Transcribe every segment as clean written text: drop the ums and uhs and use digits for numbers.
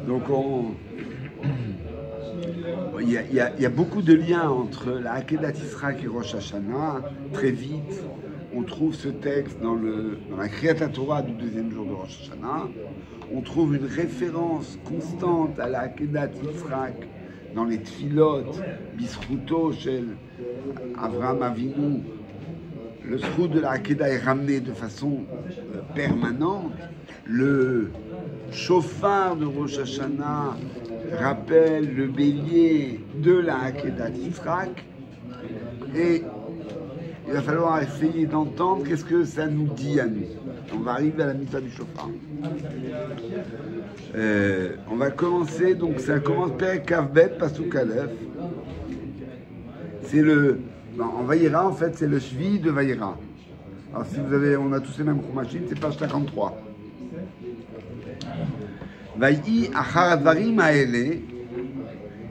Donc il y a beaucoup de liens entre la Akedat Yisraël et Rosh Hashanah. Très vite, on trouve ce texte dans la Kriyat Torah du deuxième jour de Rosh Hashanah. On trouve une référence constante à la Akedat Yisraël dans les Tfilot, Bisruto, chez Avraham Avinu. Le srout de la Akedah est ramené de façon permanente. Le chauffard de Rosh Hashanah rappelle le bélier de la Akedah d'Israël. Et il va falloir essayer d'entendre qu'est-ce que ça nous dit à nous. On va arriver à la mitzvah du chauffard. On va commencer, donc ça commence Perek Kavbet, Pasuk Aleph. C'est le... En Vayera, en fait, c'est le Shvi de Vayera. Alors si vous avez, on a tous les mêmes chroumachines, c'est page 53. Vayi achar advarim haele,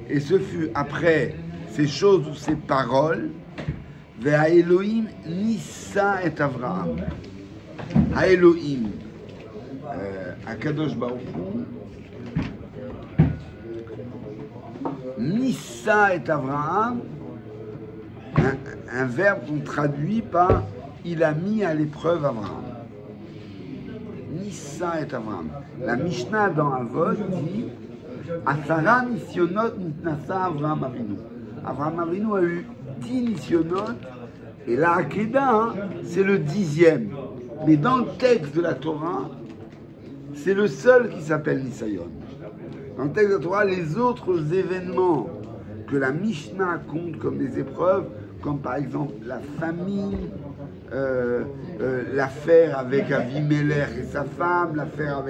et ce fut après ces choses ou ces paroles, ve'a Elohim nissa et Avraham. Ha Elohim, Akadosh Baruch Hu, nissa et Avraham, un verbe qu'on traduit par il a mis à l'épreuve Avraham. Nissa et Avraham. La Mishnah dans Avot dit Asara nisyonot nitnasa Avraham Avinu. Avraham Avinu a eu 10 nisyonot et la Akedah, c'est le 10e. Mais dans le texte de la Torah, c'est le seul qui s'appelle Nisayon. Dans le texte de la Torah, les autres événements que la Mishnah compte comme des épreuves, comme par exemple la famine, l'affaire avec Avimelech et sa femme, l'affaire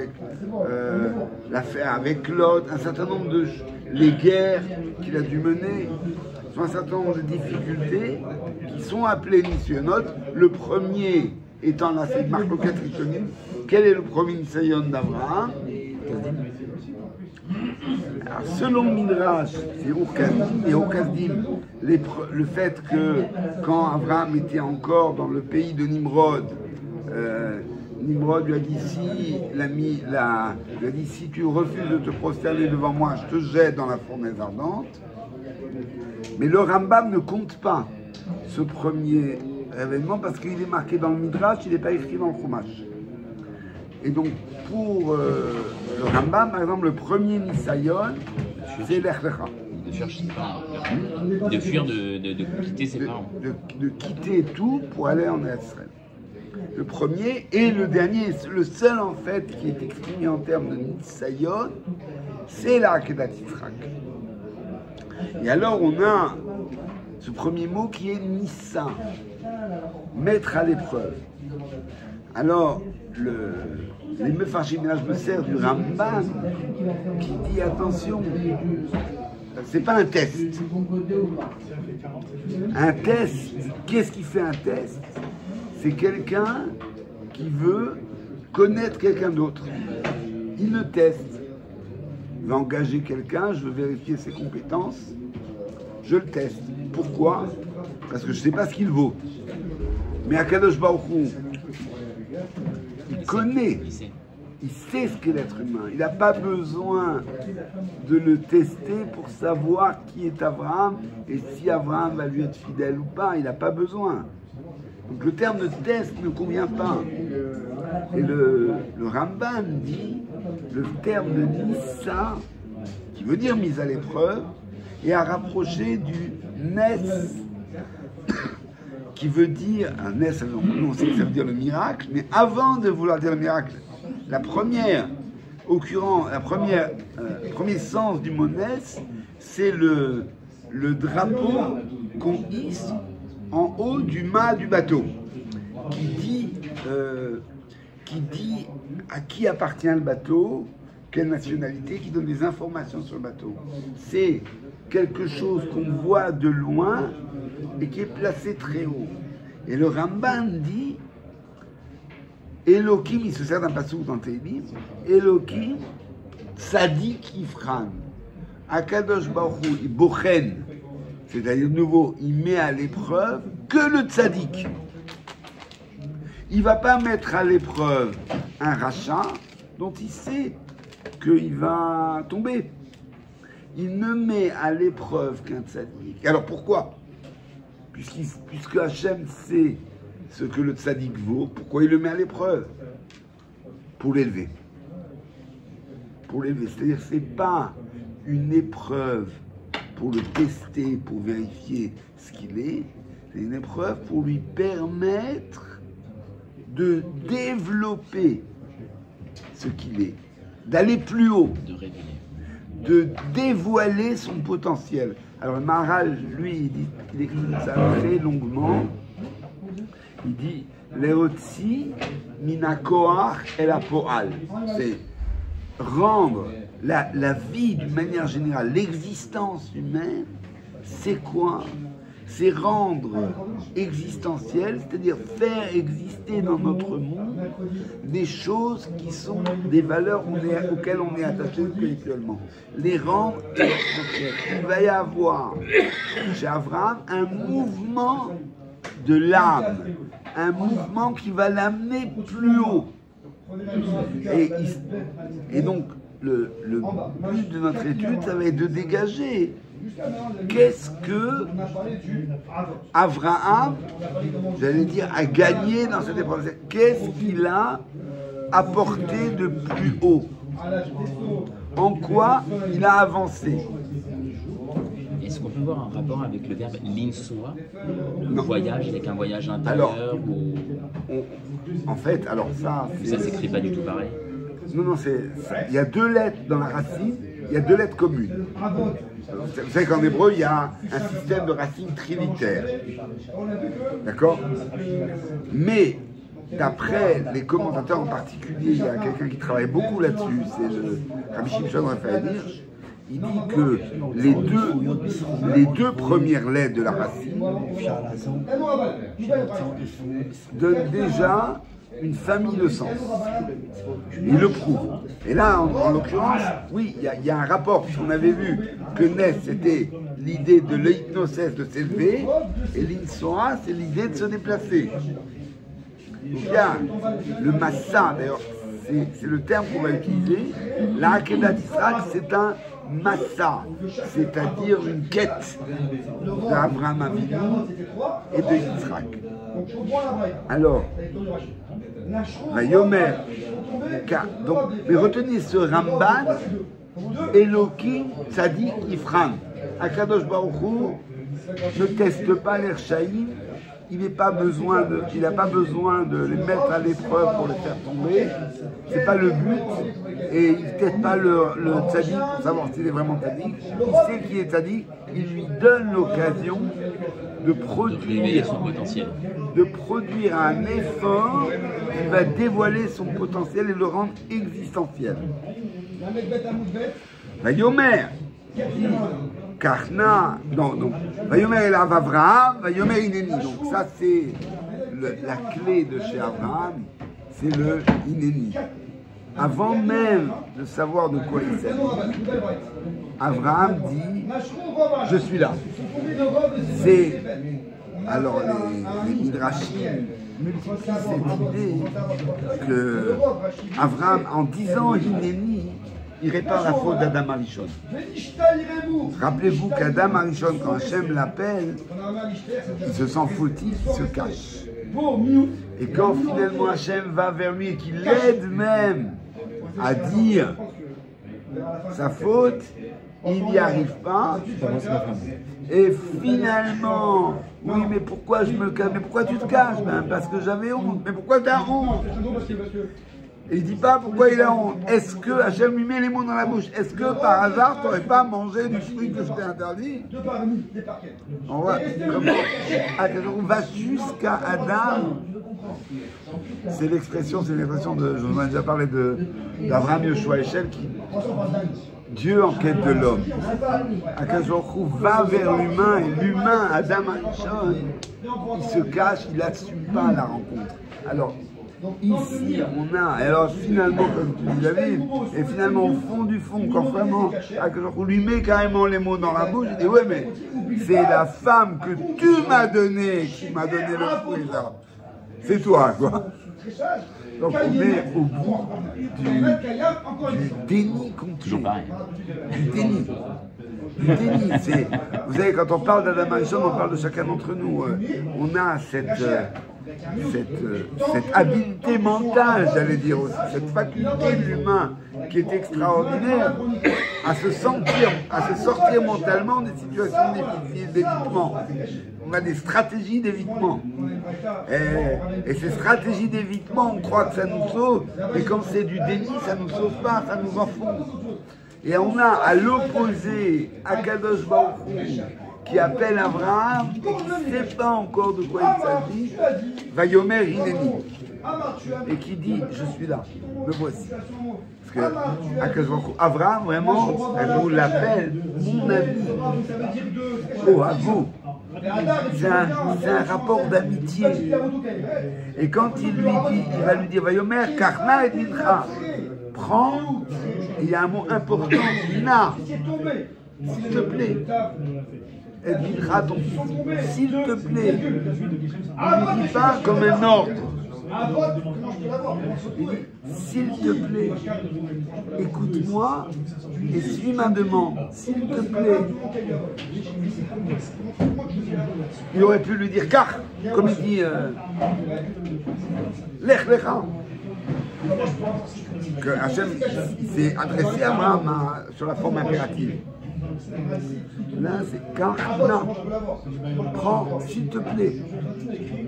avec Lot, un certain nombre de les guerres qu'il a dû mener, sont un certain nombre de difficultés qui sont appelées Nisyonot. Le premier étant là, c'est Marcoquet Rishonim. Quel est le premier Nisayon d'Abraham? Alors, selon Midrash, c'est Urkazdim et Urkazdim, le fait que quand Abraham était encore dans le pays de Nimrod, Nimrod lui a dit si tu refuses de te prosterner devant moi, je te jette dans la fournaise ardente. Mais le Rambam ne compte pas ce premier événement parce qu'il est marqué dans le Midrash, il n'est pas écrit dans le Chumash. Et donc, pour le Rambam, par exemple, le premier Nisayon, c'est l'Echlecha. De fuir ses parents. De fuir, de quitter ses parents. De quitter tout pour aller en Israël. Le premier et le dernier, le seul en fait qui est exprimé en termes de Nisayon, c'est la Akedat Yisraël. Et alors, on a ce premier mot qui est Nissa, mettre à l'épreuve. Alors, les Mefarshim, je me sers du Rambam qui dit attention, c'est pas un test. Un test, qu'est-ce qui fait un test? C'est quelqu'un qui veut connaître quelqu'un d'autre. Il le teste. Il va engager quelqu'un, je veux vérifier ses compétences, je le teste. Pourquoi? Parce que je ne sais pas ce qu'il vaut. Mais Akadosh Baruch Hu, il connaît, il sait ce qu'est l'être humain. Il n'a pas besoin de le tester pour savoir qui est Abraham et si Abraham va lui être fidèle ou pas. Il n'a pas besoin. Donc le terme de test ne convient pas. Et le Ramban dit le terme de Nissa, qui veut dire mise à l'épreuve, est à rapprocher du Nes, qui veut dire, un Nes, nous on sait que ça veut dire le miracle, mais avant de vouloir dire le miracle, la première occurrence, premier sens du mot Nes, c'est le drapeau qu'on hisse en haut du mât du bateau, qui dit à qui appartient le bateau, quelle nationalité, qui donne des informations sur le bateau. C'est quelque chose qu'on voit de loin et qui est placé très haut. Et le Ramban dit, Elohim, il se sert d'un passouk dans Tehillim, Elohim, tzadik ifran. Akadosh Baruch Hu, il bochen, c'est-à-dire de nouveau, il met à l'épreuve que le tzadik. Il ne va pas mettre à l'épreuve un rachat dont il sait qu'il va tomber. Il ne met à l'épreuve qu'un tzaddik. Alors pourquoi? Puisque Hachem sait ce que le tzaddik vaut, pourquoi il le met à l'épreuve? Pour l'élever. Pour l'élever. C'est-à-dire que ce n'est pas une épreuve pour le tester, pour vérifier ce qu'il est. C'est une épreuve pour lui permettre de développer ce qu'il est, d'aller plus haut, de dévoiler son potentiel. Alors le Maharal, lui, il écrit ça très longuement. Il dit Leotzi minakoach el apoal. C'est rendre la vie d'une manière générale, l'existence humaine, c'est quoi? C'est rendre existentiel, c'est-à-dire faire exister dans notre monde des choses qui sont des valeurs auxquelles on est attaché spirituellement. Les rendre existentielles. Il va y avoir chez Abraham un mouvement de l'âme, un mouvement qui va l'amener plus haut. Et donc, le but de notre étude, ça va être de dégager qu'est-ce que Abraham, j'allais dire, a gagné dans cette épreuve. Qu'est-ce qu'il a apporté de plus haut? En quoi il a avancé? Est-ce qu'on peut voir un rapport avec le verbe linsua, le voyage, avec un voyage intérieur? Alors, en fait, alors ça... Ça s'écrit pas du tout pareil. Non, il y a deux lettres dans la racine, il y a deux lettres communes. Vous savez qu'en hébreu, il y a un système de racines trilitères. D'accord? Mais, d'après les commentateurs en particulier, il y a quelqu'un qui travaille beaucoup là-dessus, c'est le Rabbi Shimshon Raphaël Hirsch. Il dit que les deux premières lettres de la racine donnent déjà une famille de sens. Il le prouve. Et là, en l'occurrence, oui, il y a un rapport, puisqu'on avait vu que Nes, c'était l'idée de l'hypnocèse de s'élever, et l'Insoa, c'est l'idée de se déplacer. Donc il y a le Massa, d'ailleurs, c'est le terme qu'on va utiliser. La Akedat Israq, c'est un Massa, c'est-à-dire une quête d'Abraham Avinu et de Yitzhak. Alors, Vayomer, mais retenez ce Ramban, Elohim Tzadik Ifram. Akadosh Baruch Hu ne teste pas les Rechaïm, il n'a pas besoin de les mettre à l'épreuve pour les faire tomber, c'est pas le but, et il ne teste pas le Tzadik pour savoir s'il est vraiment Tzadik, il sait qu'il est Tzadik, il lui donne l'occasion de produire un effort qui va dévoiler son potentiel et le rendre existentiel. Vayomer, Karna, non, Vayomer el Avraham, Vayomer Ineni. Donc ça c'est la clé de chez Abraham, c'est le Ineni. Avant même de savoir de quoi il s'agit, Abraham dit « Je suis là ». C'est, alors les Midrashim multiplient cette idée que Abraham, en disant « Hineni », il répare la faute d'Adam Arishon. Rappelez-vous qu'Adam Arishon, quand Hachem l'appelle, il se sent fautif, il se cache. Et quand finalement Hachem va vers lui et qu'il l'aide même à dire sa faute, il n'y arrive pas. Et finalement, oui, mais pourquoi je me cache? Mais pourquoi tu te caches? Ben, parce que j'avais honte. Mais pourquoi tu as honte? Et il ne dit pas pourquoi il a honte. Est-ce que Hachem lui met les mots dans la bouche? Est-ce que par hasard, tu n'aurais pas mangé du fruit que je t'ai interdit? On va jusqu'à Adam. C'est l'expression de, je vous en ai déjà parlé d'Abraham Yoshua Eshel, qui Dieu en quête de l'homme. Akadosh Baruch Hu va vers l'humain, et l'humain, Adam Arishon, il se cache, il n'assume pas la rencontre. Alors, ici, on a, et alors finalement, comme tu dis David, et finalement au fond du fond, quand vraiment on lui met carrément les mots dans la bouche, il dit ouais, mais c'est la femme que tu m'as donnée qui m'a donné le fruit là. C'est toi, quoi. Donc on est au bout du déni complet. Toujours pareil. Du déni. Du déni. Vous savez, quand on parle d'Adam Arishon, on parle de chacun d'entre nous. On a cette habileté mentale, j'allais dire aussi, cette faculté de l'humain qui est extraordinaire à se sortir mentalement des situations difficiles, d'évitement. On a des stratégies d'évitement. Et ces stratégies d'évitement, on croit que ça nous sauve, mais quand c'est du déni, ça ne nous sauve pas, ça nous enfonce. Et on a à l'opposé Akadosh Baruch Hu, qui appelle Abraham et qui ne sait pas encore de quoi il s'agit, Vayomer Hineni, et qui dit je suis là, me voici. Parce que Abraham vraiment, elle l'appelle mon ami. Oh, à vous. C'est un rapport d'amitié. Et quand il va lui dire Vayomer Karna et Mincha, prends, et il y a un mot important, Na, s'il te plaît. Et Mincha, ton fils, s'il te plaît. Il ne dit pas comme un ordre. Il dit, s'il te plaît, écoute-moi et suis ma demande, s'il te plaît. Il aurait pu lui dire car, comme il dit Lech Lecha. Que Hachem s'est adressé à Abraham sur la forme impérative. Là, c'est Karna. Prends, s'il te plaît.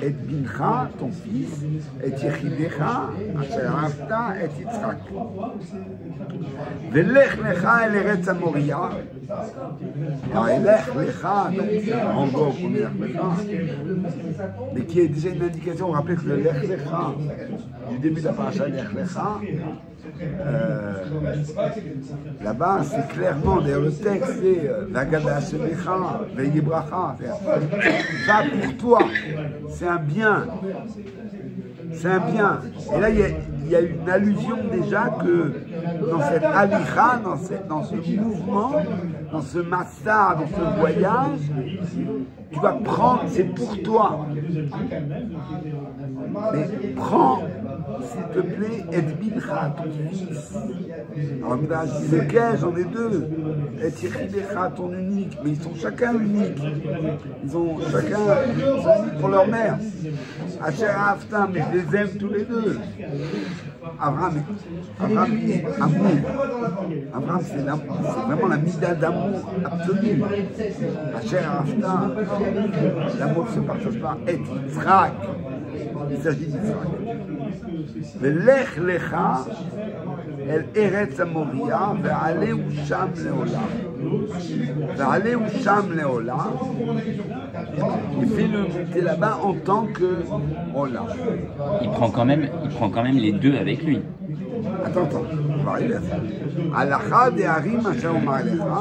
Et Bincha, ton fils, et Yechidecha, Asher Avta, et Yitzhak. Velech Lecha el Eretz Moria. Alors, Lech Lecha, donc c'est encore au premier mais qui est déjà une indication. Vous vous rappelez que le Lech Lecha, du début de la paracha Lech Lecha, là-bas, c'est clairement, d'ailleurs le texte, c'est Vagada Shemecha, Veyibracha, va pour toi, c'est un bien. C'est un bien. Et là, il y a une allusion déjà que dans cette alicha, dans ce mouvement, dans ce massa, dans ce voyage, tu vas prendre, c'est pour toi. Mais prends, s'il te plaît, Edbincha, ton fils. Alors, je dis lequel, j'en ai deux. Et Yechidecha, ton unique. Mais ils sont chacun uniques. Ils ont chacun unique pour leur mère. Asher Afta, mais je les aime tous les deux. Abraham est amour. Abraham, c'est vraiment la mida d'amour absolue. Asher Afta, l'amour ne se partage pas. Et Yitzhak, il s'agit d'Yitzhak. Velech Lecha, El Eretz Moria, Ve'aleu Sham Leolam. Ve'aleu Sham Leolam. Il fait le monter là-bas en tant que Olam. Il prend quand même les deux avec lui. Attends, on va arriver à ça. Alacha de Harim Asher Omar Elecha,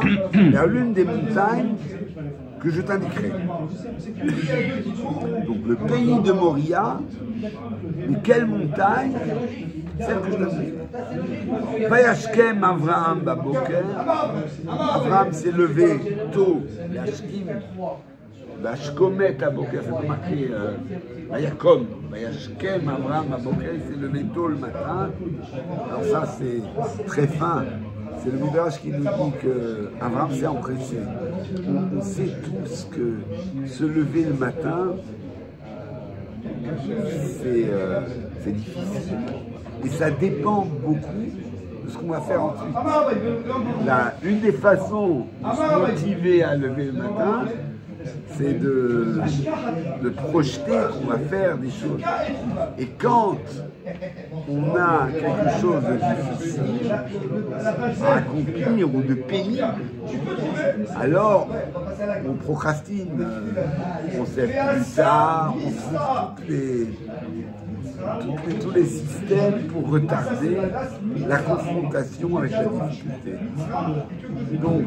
vers l'une des montagnes que je t'indiquerai. Donc le pays de Moria, mais quelle montagne? Celle que je t'indiquerai. Vayashkem Avraham Baboker. Avraham s'est levé tôt. Yashkim. Vashkomet Aboker, c'est marqué Vayakom. Vayashkem Avraham Baboker, il s'est levé tôt le matin. Alors ça c'est très fin. C'est le Midrash qui nous dit qu'Abraham s'est empressé. On sait tous que se lever le matin, c'est difficile. Et ça dépend beaucoup de ce qu'on va faire ensuite. Une des façons de se motiver à lever le matin, c'est de projeter qu'on va faire des choses. Et quand on a quelque chose de difficile à accomplir ou de pénible, alors on procrastine, on sait plus tard, on trouve tous les systèmes pour retarder la confrontation avec la difficulté. Donc,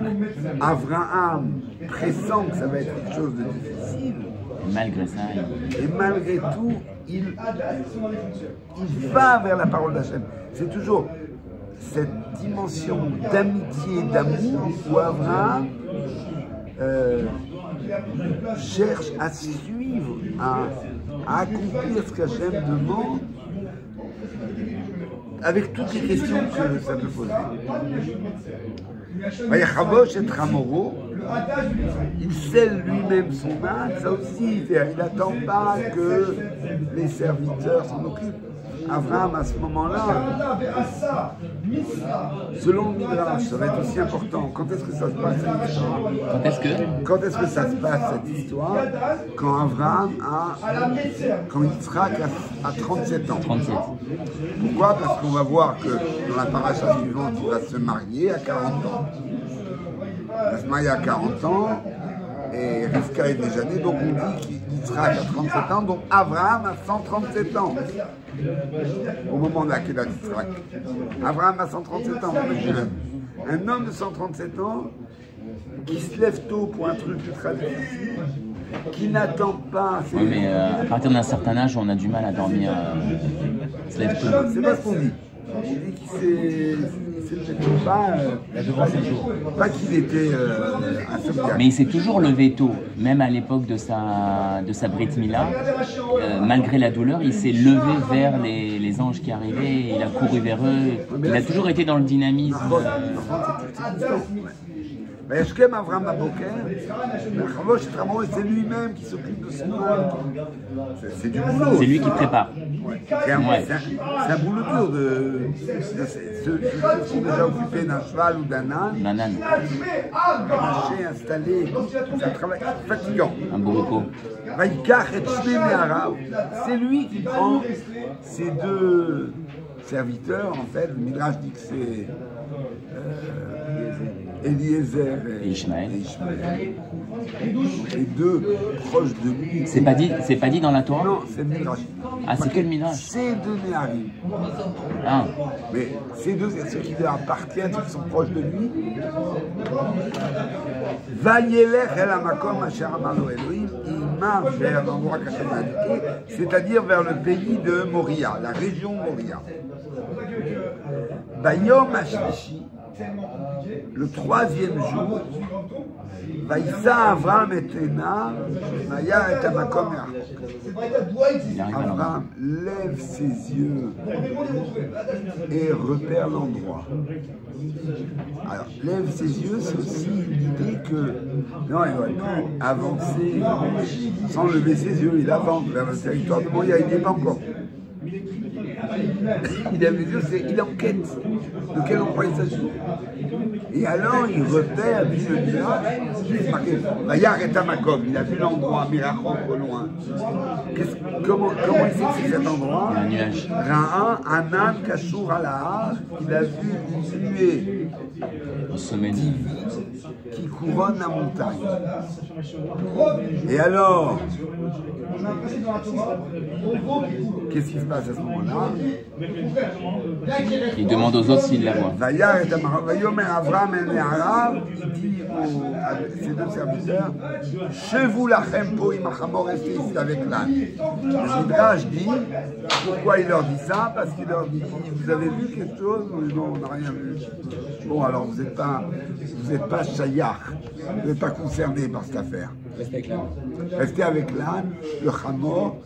Abraham, pressant que ça va être quelque chose de difficile, et malgré tout, il va vers la parole d'Hachem. C'est toujours cette dimension d'amitié, d'amour, où Abraham cherche à suivre, à accomplir ce qu'Hachem demande, avec toutes les questions que ça peut poser. Vayachabosh et Hamoro, il scelle lui-même son âne, ça aussi, il n'attend pas que les serviteurs s'en occupent. Abraham, à ce moment-là, selon le Midrash, ça va être aussi important. Quand est-ce que ça se passe cette histoire? Quand est-ce que ça se passe cette histoire? Quand Abraham quand Yitzhak a 37 ans. 37. Pourquoi? Parce qu'on va voir que dans la paracha suivante, il va se marier à 40 ans. Il va se marier à 40 ans. Et Rivka est déjà née, donc on dit qu'Yitzhak a 37 ans, donc Abraham a 137 ans. Au moment de la Kedat d'Yitzhak. Abraham a 137 ans, un homme de 137 ans qui se lève tôt pour un truc ultra difficile, qui n'attend pas. Oui, mais à partir d'un certain âge, on a du mal à dormir. Se lève tôt. C'est pas ce qu'on dit. On dit qu'il s'est pas qu'il était insomniaque. Mais il s'est toujours levé tôt, même à l'époque de sa Brit Mila. Malgré la douleur, il s'est levé vers les anges qui arrivaient, il a couru vers eux. Il a toujours été dans le dynamisme. Mais Shkem Avram Aboker, c'est lui-même qui s'occupe de son âme. C'est du boulot. C'est lui qui prépare. C'est un boulot dur de ceux qui sont déjà occupés d'un cheval ou d'un âne. Marcher, installer, c'est un travail fatigant. Un beau repos. C'est lui qui prend ces deux serviteurs, en fait. Le Midrash dit que c'est Eliezer et Ishmaël. Les deux proches de lui. C'est pas dit dans la Torah? Non, c'est le Midrash. Ah, c'est que le Midrash. Ces deux Néharim. Ah. Mais ces deux, ceux qui leur appartiennent, ceux qui sont proches de lui. Vayelech el hamakom asher amar lo Elohim, il marche vers l'endroit qu'Hachem a indiqué, c'est-à-dire vers le pays de Moria, la région Moria. Bayom Hashlishi, le troisième jour, Vaïssa Avram et Ena, Maya et Amakom Abraham lève ses yeux et repère l'endroit. Alors, lève ses yeux, c'est aussi l'idée que non, il aurait pu avancer sans lever ses yeux, il avance vers le territoire de Moria, il n'y est pas encore. Il lève les yeux, il enquête de quel endroit il s'agit. Et alors il repère, dit le village, Vayar et Tamakom, il a vu l'endroit, Mirachon au loin. Comment il sait que c'est cet endroit? Un nuage. Ra'a, Anan, Kashour, Alahar, il a vu une nuée qui couronne la montagne. Et alors, qu'est-ce qui se passe à ce moment-là? Il demande aux autres s'ils la voient. Vayomer Avram el Ne'arav, il dit à ses deux serviteurs, Chevou lachem po imachamor, restez ici avec l'âne. Le Midrash dit, pourquoi il leur dit ça? Parce qu'il leur dit, vous avez vu quelque chose? Non, on n'a rien vu. Bon, alors vous n'êtes pas chayach, vous n'êtes pas concerné par cette affaire. Restez avec l'âne, le chamor.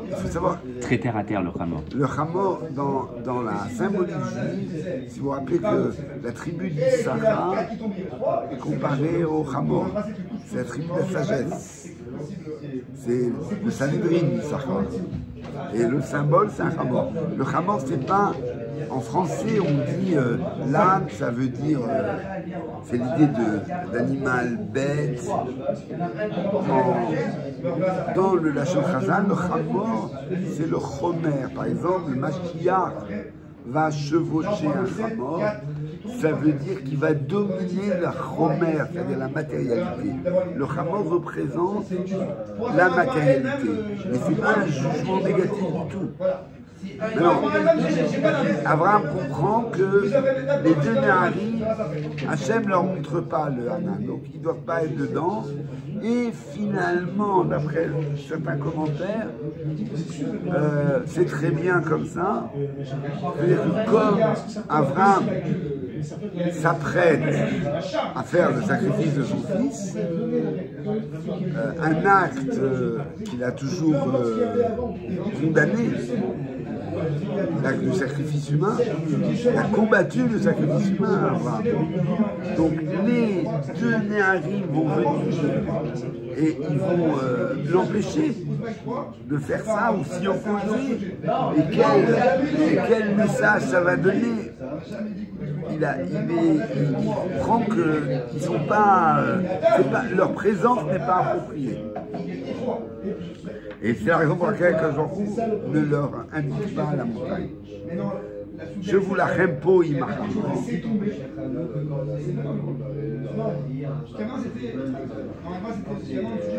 Il faut savoir. Très terre à terre, le chamor. Le chamor, dans la symbolique juive, si vous vous rappelez que la tribu d'Issachar est comparée au chamor. C'est la tribu de la sagesse. C'est le Sanhedrin d'Issachar. Et le symbole, c'est un chamor. Le chamor, c'est pas. En français, on dit l'âne, ça veut dire. C'est l'idée d'animal bête. Dans le Lachon Chazal, le chamor, c'est le chomer. Par exemple, le Mashiach va chevaucher un chamor. Ça veut dire qu'il va dominer la chomer, c'est-à-dire la matérialité. Le chamor représente la matérialité. Mais ce n'est pas un jugement négatif du tout. Non, Abraham comprend que les deux Néharim, Hachem ne leur montre pas le Hanan, donc ils ne doivent pas être dedans. Et finalement, d'après certains commentaires, c'est très bien comme ça. C'est-à-dire que comme Abraham s'apprête à faire le sacrifice de son fils, un acte qu'il a toujours condamné, du sacrifice humain, il a combattu le sacrifice humain, Abraham. Donc les deux Néharim vont venir et ils vont l'empêcher de faire ça ou s'y opposer. Et quel message ça va donner? Il comprend que ils sont pas, leur présence n'est pas appropriée. Et c'est la raison pour laquelle Kadosh ne leur indique pas la montagne. Je vous la rempo imacham.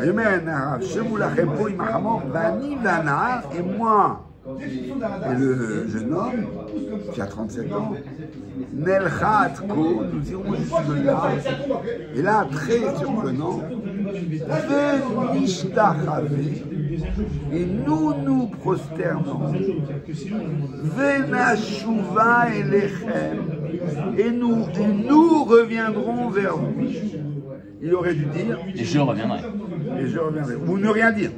Je vous la rempo imacham. Vani vana et moi. Et le jeune homme, qui a 37 ans, Nelchat Ko, nous irons jusque-là. Et là, très surprenant, et nous prosternons, Venashuva Elechem, et nous reviendrons vers vous. Il aurait dû dire, et je reviendrai. Et je reviendrai. Ou ne rien dire.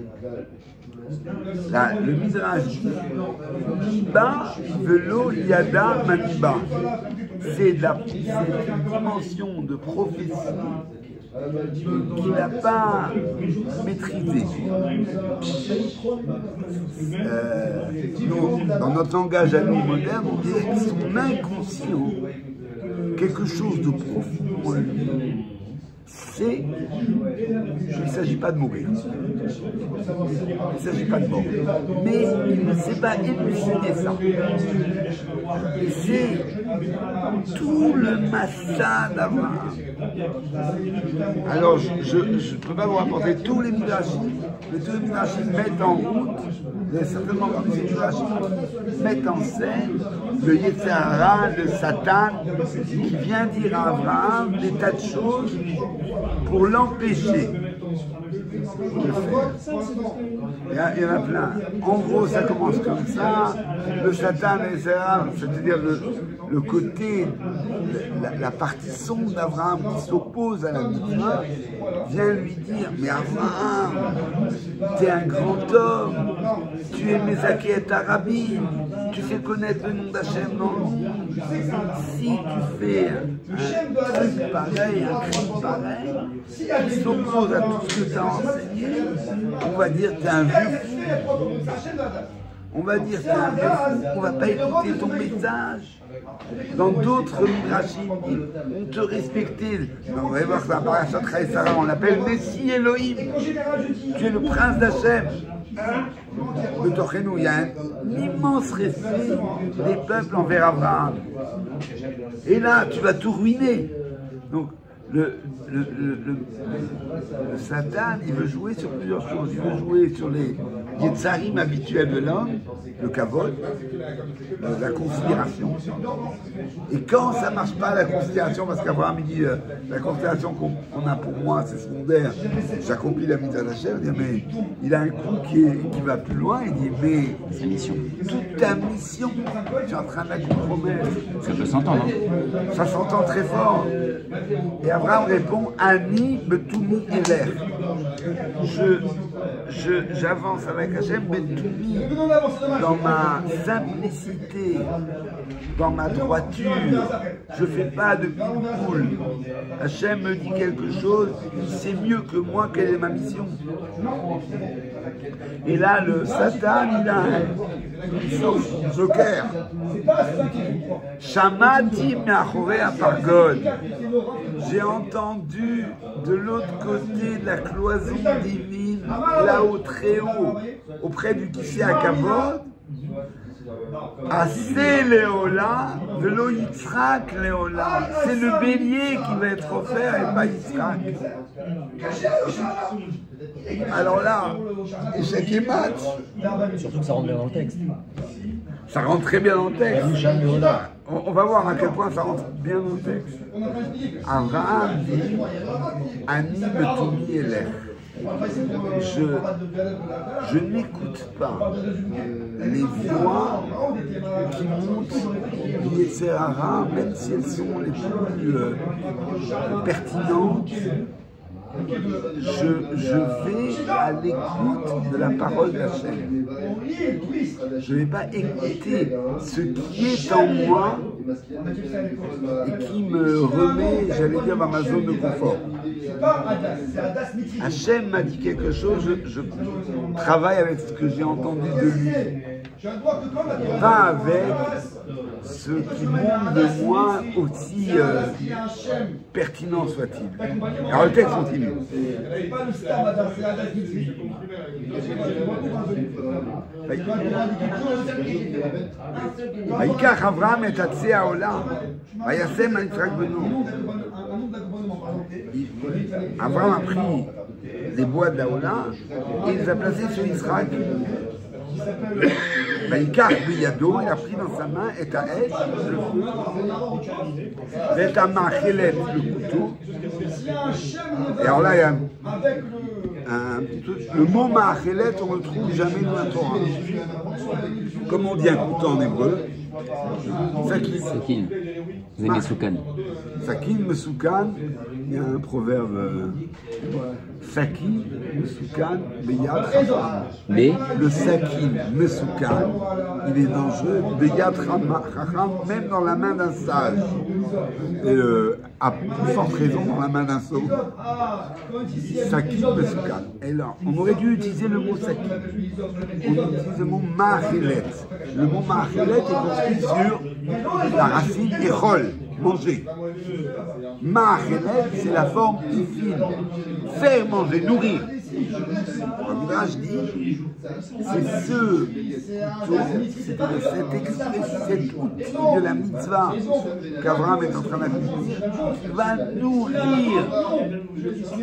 Là, le Midrash Niba velo yada maniba. C'est une dimension de prophétie qu'il n'a pas maîtrisée. Dans notre langage à nous moderne, on dirait que son inconscient, quelque chose de profond en lui, c'est qu'il ne s'agit pas de mourir. Il ne s'agit pas de mort. Mais il ne sait pas élucider ça. Et c'est tout le massa d'Abraham. Alors, je ne peux pas vous rapporter tous les midrashim, mais tous les midrashim mettent en route, vous avez certainement vu ces midrashim, mettent en scène le Yetzer Hara, le Satan, qui vient dire à Abraham des tas de choses pour l'empêcher de faire. Il y en a plein. En gros, ça commence comme ça. Le Satan, c'est-à-dire le côté, la partie sombre d'Abraham qui s'oppose à la mitzvah, vient lui dire, mais Abraham, tu es un grand homme, tu es Mezaké Arabi, tu fais connaître le nom d'Hachem dans le monde. Si tu fais un truc pareil, un crime pareil, qui s'oppose à tout ce que tu as enseigné, on va dire que tu es un vieux fou. On va dire que tu es un vieux fou, on ne va pas écouter ton message. Dans d'autres midrashim, on te respectait. On va voir ça, Parashat Chayei Sarah, on l'appelle Messie Elohim. Tu es le prince d'Hachem. De Tochenou, il y a un immense respect des peuples envers Abraham. Et là, tu vas tout ruiner. Donc, le Satan, il veut jouer sur plusieurs choses. Il veut jouer sur les Yetzarim habituels de l'homme, le kavod, la considération. Et quand ça ne marche pas, la considération, parce qu'Abraham il dit la considération qu'on a pour moi, c'est secondaire, j'accomplis la mitzvah d'Hachem, mais il a un coup qui va plus loin, il dit mais sa mission. Toute ta mission, tu es en train de la compromettre. Ça peut s'entendre. Hein. Ça s'entend très fort. Et Abraham répond Ani Betumi Eler. J'avance avec Hachem Betumi dans ma simplicité, dans ma droiture. Je ne fais pas de poule. Hachem me dit quelque chose, il sait mieux que moi quelle est ma mission. Et là, le Satan, il a un joker. Shamati me'achorei apargod. J'ai entendu de l'autre côté de la cloison divine, là-haut, très haut, auprès du Kisei HaKavod, Assez Léola, Velo Yitzhak Léola. C'est le bélier qui va être offert et pas Yitzhak. Alors là, échec et match. Surtout que ça rentre bien dans le texte. Ça rentre très bien dans le texte. On va voir à quel point ça rentre bien dans le texte. Abraham dit Ani Betumi Eler. Je n'écoute pas les voix qui montent du Yetzer Hara, même si elles sont les plus pertinentes je vais à l'écoute de la parole d'Hachem. Je ne vais pas écouter ce qui est en moi et qui me remet, j'allais dire, dans ma zone de confort. Hachem m'a dit quelque chose, je travaille avec ce que j'ai entendu de lui. Pas avec ce qui monte de moi, aussi pertinent soit-il. Alors le texte continue. ויקח אברהם את עצי העולם, וישם על יצחק בנו. Abraham a pris les bois de la Ola et il les a placés sur Yitzhak. Vayikach biyado, il a pris dans sa main et à Esh, le feu, et à Machelet, le couteau. Et alors là, il y a un petit truc. Le mot Machelet, on ne le trouve jamais dans la Torah. Comme on dit un couteau en hébreu, Sakin. Mesoukan. Sakin, Mesoukan, il y a un proverbe Sakin, Mesoukan, Beyad Chacham. Le Sakin, Mesoukan, il est dangereux, Beyad Chacham, même dans la main d'un sage. Et à plus forte raison dans la main d'un sot. Sakin, Mesoukan. Et là, on aurait dû utiliser le mot Sakin. On utilise le mot Machelet. Le mot Machelet est construit sur la racine Echol, manger. Machelet, c'est la forme fine. Faire manger, nourrir. Le Midrash dit, c'est ce couteau, cet outil de la mitzvah qu'Abraham est en train d'accomplir, qui va nourrir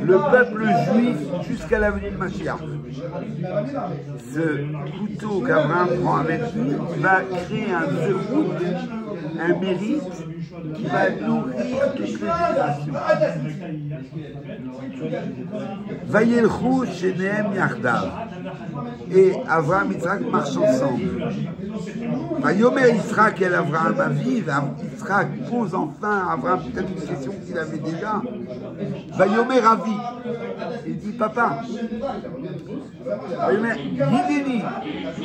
le peuple juif jusqu'à la venue de Mashiach. Ce couteau qu'Abraham prend avec lui va créer un zérout, un mérite qui va nourrir toutes les générations. Vayelchou shenehem yachdav. Et Abraham et Yitzhak marchent ensemble. Vayomer Yitzhak el Abraham aviv. Yitzhak pose enfin à Abraham peut-être une question qu'il avait déjà. Vayomer avi. Il dit papa. Vayomer Hineni.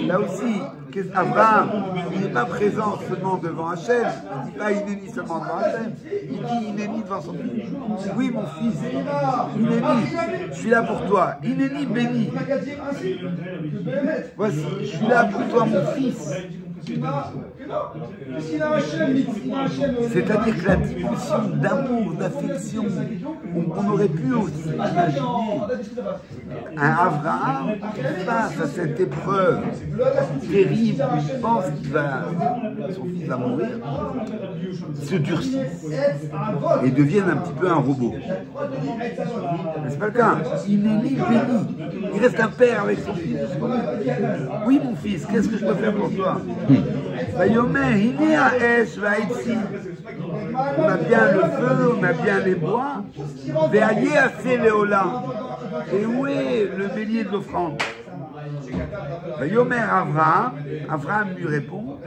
Là aussi, Abraham, il n'est pas présent seulement devant Hachem. Il ne dit pas Hineni seulement devant Hachem. Il dit Hineni devant son fils. Oui mon fils, Hineni, je suis là pour toi. Hineni béni. Voici, je suis là pour toi mon fils. C'est-à-dire que la dimension d'amour, d'affection, on aurait pu aussi imaginer un Abraham qui face à cette épreuve terrible, où il pense que son fils va mourir, se durcisse et devienne un petit peu un robot. Mais c'est pas le cas. Il est béni. Il reste un père avec son fils. Oui mon fils, qu'est-ce que je peux faire pour toi? On a bien le feu, on a bien les bois. Et où est le bélier de l'offrande? Yomer Avraham lui répond,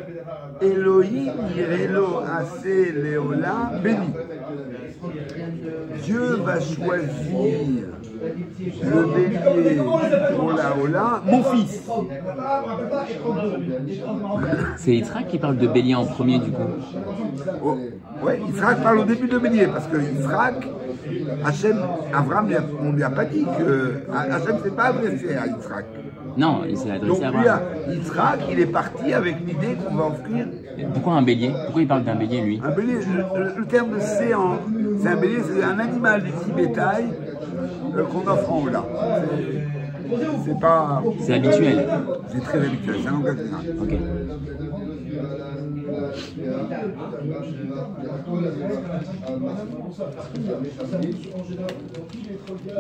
Elohim yirelo ase leola béni. Dieu va choisir le bélier pour la Ola, mon fils. C'est Yitzhak qui parle de bélier en premier du coup. Oh, ouais, Yitzhak parle au début de bélier parce que Yitzhak, Hachem, Avraham, on ne lui a pas dit que Hachem ne s'est pas adressé à Yitzhak. Non, il s'est adressé à Abraham. Donc Yitzhak, il est parti avec l'idée qu'on va offrir. Pourquoi un bélier? Pourquoi il parle d'un bélier lui? Un bélier, le terme de séant, c'est un bélier, c'est un animal du petit bétail qu'on offre en Ola. C'est pas. C'est habituel. C'est très habituel, c'est un langage général. Ok.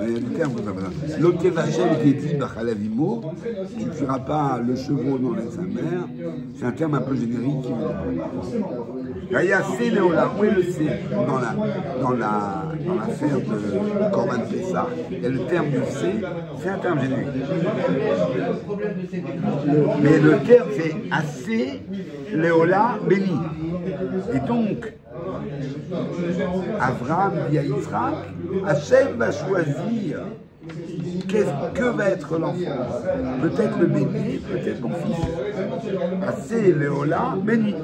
Il y a des termes comme ça. L'autre Vachel qui dit Bachalavimo, tu ne tueras pas le chevreau dans les sa mère, c'est un terme un peu générique. Gaïa c'est Léola, où est le C dans l'affaire de Corban Pessah, et le terme de C, c'est un terme générique. Mais le terme c'est assez Léola béni. Et donc, Abraham dit à Yitzhak, Hachem va choisir que va être l'enfant. Peut-être le bélier, peut-être mon fils. Assez Léola, béni.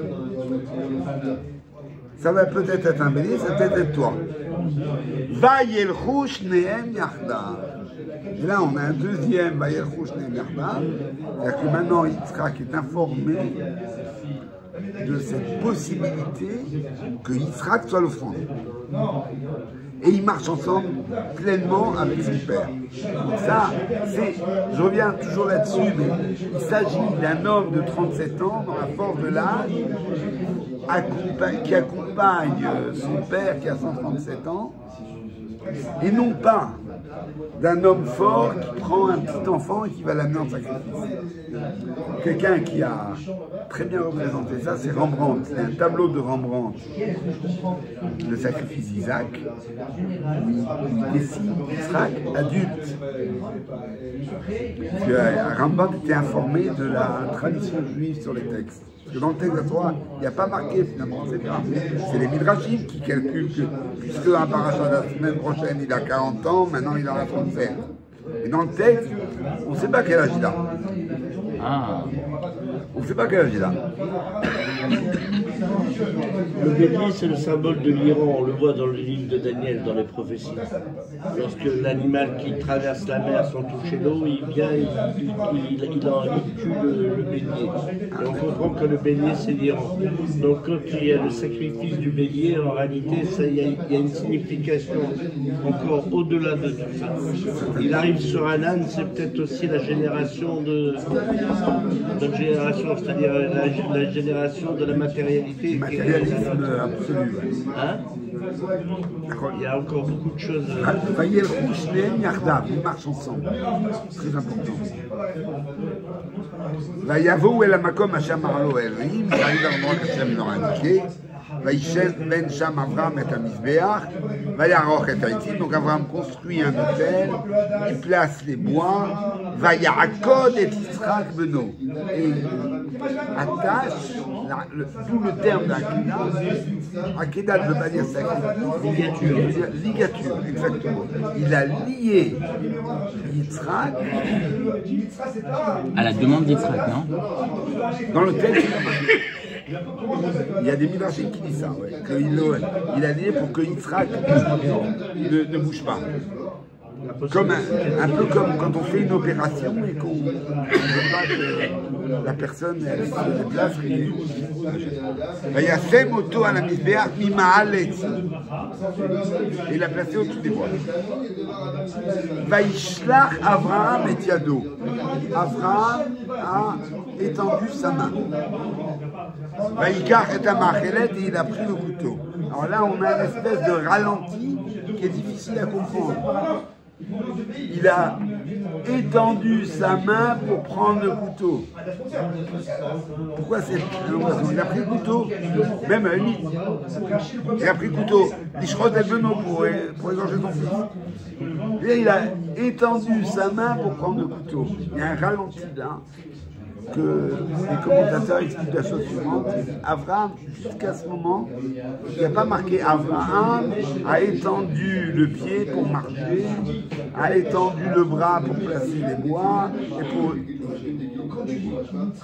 Ça va peut-être être un bélier, ça va peut-être être toi. Va yelchou shnehem yachdav. Et là, on a un deuxième va yelchou shnehem yachdav. C'est-à-dire que maintenant, Yitzhak est informé de cette possibilité que Yitzhak soit l'offrande. Et ils marchent ensemble pleinement avec son père. Ça, je reviens toujours là-dessus, mais il s'agit d'un homme de 37 ans, dans la force de l'âge, qui accompagne son père qui a 137 ans, et non pas d'un homme fort qui prend un petit enfant et qui va l'amener en sacrifice. Quelqu'un qui a très bien représenté ça, c'est Rembrandt. C'est un tableau de Rembrandt, le sacrifice d'Isaac, où il dessine Yitzhak adulte. Parce que Rembrandt était informé de la tradition juive sur les textes. Parce que dans le texte de la Torah, il n'y a pas marqué finalement, c'est les Midrashim qui calculent que, puisque un paracha de la semaine prochaine il a 40 ans, maintenant il en a 37. Et dans le texte, on ne sait pas quel âge il a. On ne sait pas quel âge il a. Le bélier, c'est le symbole de l'Iran, on le voit dans le livre de Daniel, dans les prophéties. Lorsque l'animal qui traverse la mer sans toucher l'eau, il vient, il tue le bélier. Et on comprend que le bélier, c'est l'Iran. Donc quand il y a le sacrifice du bélier, en réalité, il y a une signification encore au-delà de tout ça. Il arrive sur un âne, c'est peut-être aussi la génération de notre génération, c'est-à-dire la génération de la matérialité. Matérialisme absolu. Hein? Il y a encore beaucoup de choses. Voyez le rouge, ils marchent ensemble. Très important. Vayavo el hamakom Hashem amar Elohim, il arrive à l'endroit qu'Hashem leur a indiqué. Vaïchen ben Sham Avram et Amizbeach, Vayaroch et Haïtim. Donc Avram construit un hôtel, il place les bois, Vayakod et Yitzhak beno. Et attache, tout le terme d'Akedah, Akedah ne veut pas dire sacrifice, ligature, exactement. Il a lié Yitzhak à la demande d'Yitzhak, non? Dans le texte, il y a des midrashim qui disent ça, ouais, qu'il a lié pour que Yitzhak ne bouge pas. Comme un peu comme quand on fait une opération et qu'on ne veut pas que la personne elle se déplace. Il y a ces motos à la misbéach mima'alet. Il a placé au-dessus des bois. Vaïshlach Avraham et Yado. Avraham a étendu sa main. Vaïkar et Amachelet et il a pris le couteau. Alors là, on a une espèce de ralenti qui est difficile à comprendre. Il a étendu sa main pour prendre le couteau. Pourquoi c'est il a pris le couteau, même à la limite. Il a pris le couteau, l'Ishrot el Beno pour égorger son fils. Et il a étendu sa main pour prendre le couteau. Il y a un ralenti là. Que les commentateurs expliquent la chose suivante. Abraham, jusqu'à ce moment, il n'y a pas marqué Abraham a étendu le pied pour marcher, a étendu le bras pour placer les bois, et pour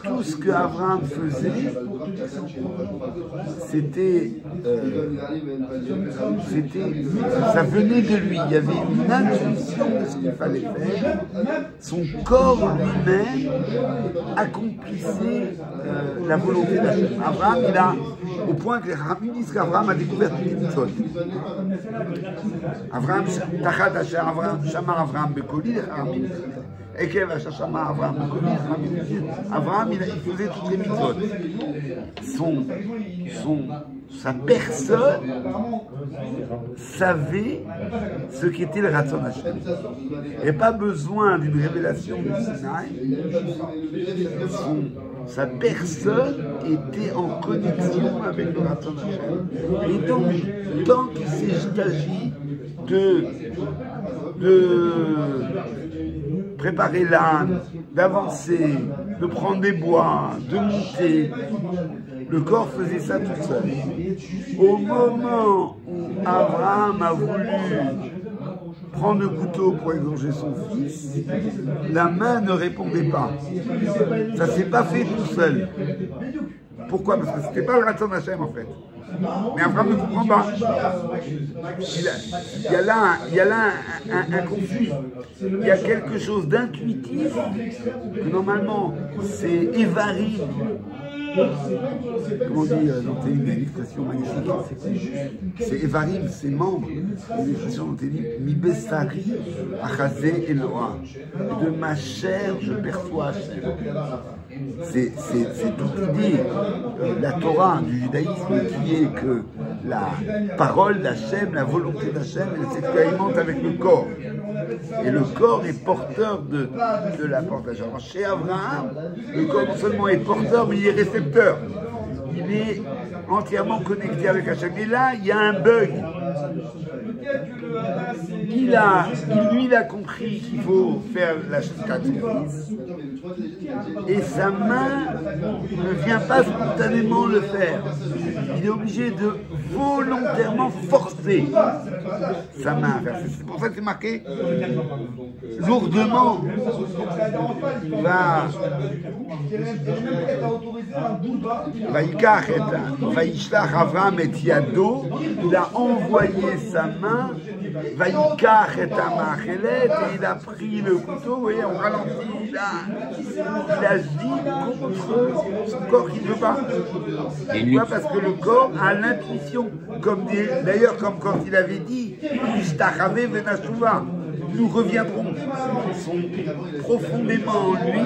tout ce que Abraham faisait, ça venait de lui. Il y avait une intuition de ce qu'il fallait faire. Son corps lui-même accomplissait la volonté d'Hachem. Abraham, il a, au point que les rabbins disent qu'Abraham a découvert toutes les mitzvot. Abraham, Tachat Asher Abraham, Shamar Abraham Bekoli, les rabbins Ekev Asher Shamar Abraham Bekoli, les rabbins disent Abraham, il faisait toutes les mitzvot. Sa personne savait ce qu'était le Ratzon Hashem. Il n'y a pas besoin d'une révélation du Sinaï. Sa personne était en connexion avec le Ratzon Hashem. Et donc, tant qu'il s'agit de préparer l'âne, d'avancer, de prendre des bois, de monter, Le corps faisait ça tout seul. Au moment où Abraham a voulu prendre le couteau pour égorger son fils, la main ne répondait pas. Ça ne s'est pas fait tout seul. Pourquoi? Parce que ce n'était pas le raton d'Hachem en fait. Mais Abraham ne comprend pas. Il y a là un conflit. Il y a quelque chose d'intuitif que normalement c'est évari. Comment on dit dans Télim, il y a une expression magnifique. C'est Evarim, c'est membre. Il y a une expression dans Télim, Mi Bessari, Achazé Eloa. De ma chair, je perçois Hachem. C'est toute l'idée de la Torah, du judaïsme, qui est que la parole d'Hachem, la volonté d'Hachem, elle s'expérimente avec le corps. Et le corps est porteur de la parole d'Hachem. Chez Abraham, le corps non seulement est porteur, mais il est récepteur. Il est entièrement connecté avec Hachem. Et là, il y a un bug. Il a compris qu'il faut faire la cicatrice. Et sa main ne vient pas spontanément le faire. Il est obligé de volontairement forcer sa main à faire. C'est pour ça que c'est marqué lourdement. Vaïshlach Avraham et Yado, il a envoyé sa main, Vaïkach et Amachelet, et il a pris le couteau, vous voyez, on ralentit, il agit contre son corps qui ne veut pas. Pourquoi? Parce que le corps a l'intuition, d'ailleurs comme quand il avait dit, Ishtachave venashuva. Nous reviendrons. Profondément en lui,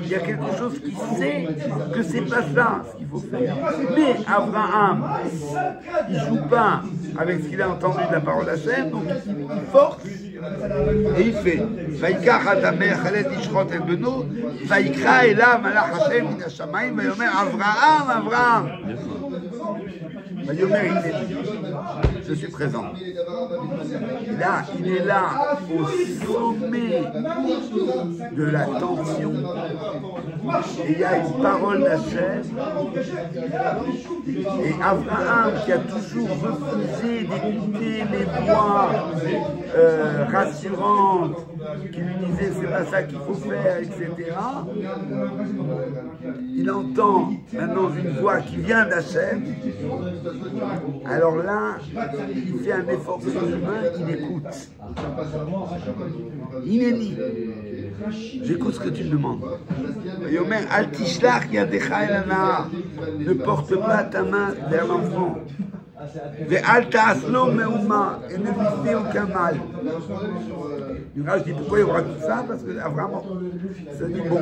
il y a quelque chose qui sait que c'est pas ça ce qu'il faut faire. Mais Abraham, il ne joue pas avec ce qu'il a entendu de la parole d'Hachem, donc il force et il fait. Vaikach Adamer Chalet Ishrot El Beno, Vaikra Ela Malach Hashem Min Hashamayim, Vayomer Avraham. Vayomer Hineni, je suis présent. Là, il est là au sommet de la tension et il y a une parole d'Hachem et Abraham qui a toujours refusé d'écouter les voix rassurantes qui lui disaient c'est pas ça qu'il faut faire, etc. Il entend maintenant une voix qui vient d'Hachem. Alors là, il fait un effort surhumain, il écoute. Inéni. J'écoute ce que tu me demandes. Yomer al tishlach yadecha el hana'ah. Ne porte pas ta main vers l'enfant. Ve'al ta'aslo me'uma. Et ne lui fais aucun mal. Je dis pourquoi il y aura tout ça? Parce que vraiment, ça dit bon,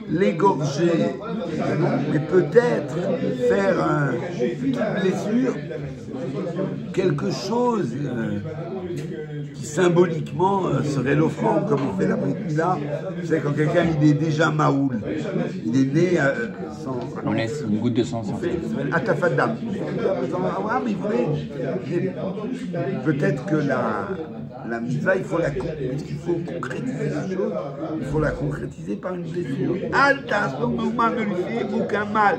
l'égorger, mais peut-être faire une blessure, quelque chose qui symboliquement serait l'offrande, comme on fait la Brit Mila. Vous savez, quand quelqu'un il est déjà maoul, il est né sans. On laisse une goutte de sang sur le Atafadam. Mais il voulait. Peut-être que la mitzvah, il faut concrétiser les choses, il faut la concrétiser par une blessure. Alta, ne lui fait aucun mal.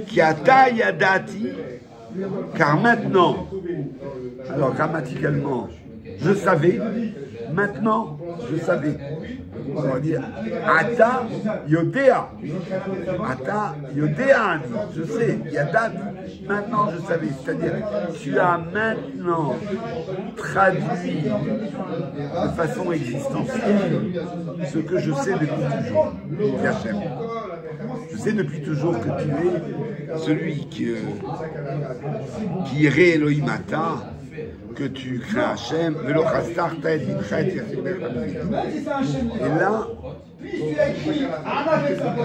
Kiata yadati, car maintenant, alors grammaticalement, je savais, maintenant, je savais. On va dire, Ata yodea. Ata yodea, je sais, yadat. Maintenant, je savais. C'est-à-dire, tu as maintenant traduit de façon existentielle ce que je sais depuis toujours. Hachem. Je sais depuis toujours que tu es celui qui est Elohim Ata, que tu crées Hachem, et là,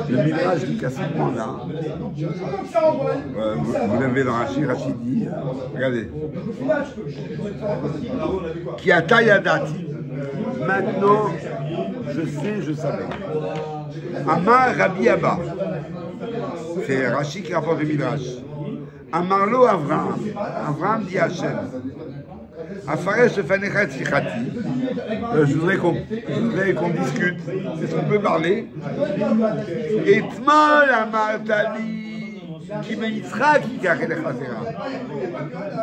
le Midrash dit qu'à ce moment-là, vous l'avez dans Rachid dit, regardez, qui a taïadati, maintenant, je sais, je savais. Amar Rabbi Abba, c'est Rachid qui rapporte le Midrash. Amarlo Avram. Avram dit à Hachem. Afaresh Fanecha Tzichati. Je voudrais qu'on discute. Est-ce qu'on peut parler? Etmol Amartali.